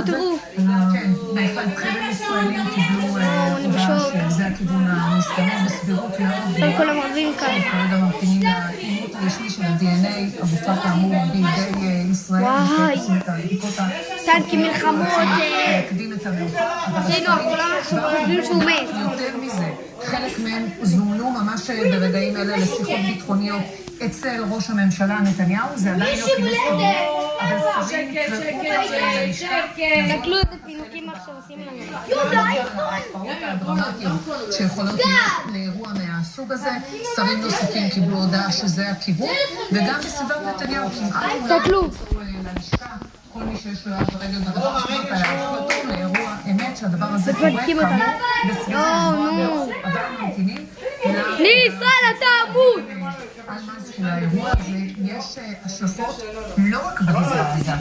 תראו. כן, בכירים ישראלים קיבלו הודעה שזה הכיוון המסתמן בסבירות מאוד. סתם כל המרבים כאן. כרגע ממתינים לאימות הרשמי של ה-DNA, הגופה כאמור בידי ישראל. וואי. טנקים, מלחמות. להקדים את המאוחר. זה נוח, כולם חושבים שהוא מת. יותר מזה, חלק מהם זומנו ממש ברגעים אלה לשיחות ביטחוניות אצל ראש הממשלה נתניהו. זה עדיין לא כינוס קבינט, אבל שרים תקלו את הפינוקים עכשיו עושים לנו. ההפרות הדרמטיות שיכולות להיות לאירוע מהסוג הזה. שרים נוספים קיבלו הודעה שזה הכיוון, וגם בסביבת נתניהו כמעט תקלו. ללשכה, כל מי שיש לו יד ורגל בדבר שמות על ההחלטות לאירוע אמת שהדבר הזה קורה כאמור בסביבת נתניהו. עדיין ממתינים לישראל התרבות! על מה של האירוע הזה יש השלכות לא רק בגזרה העזתית.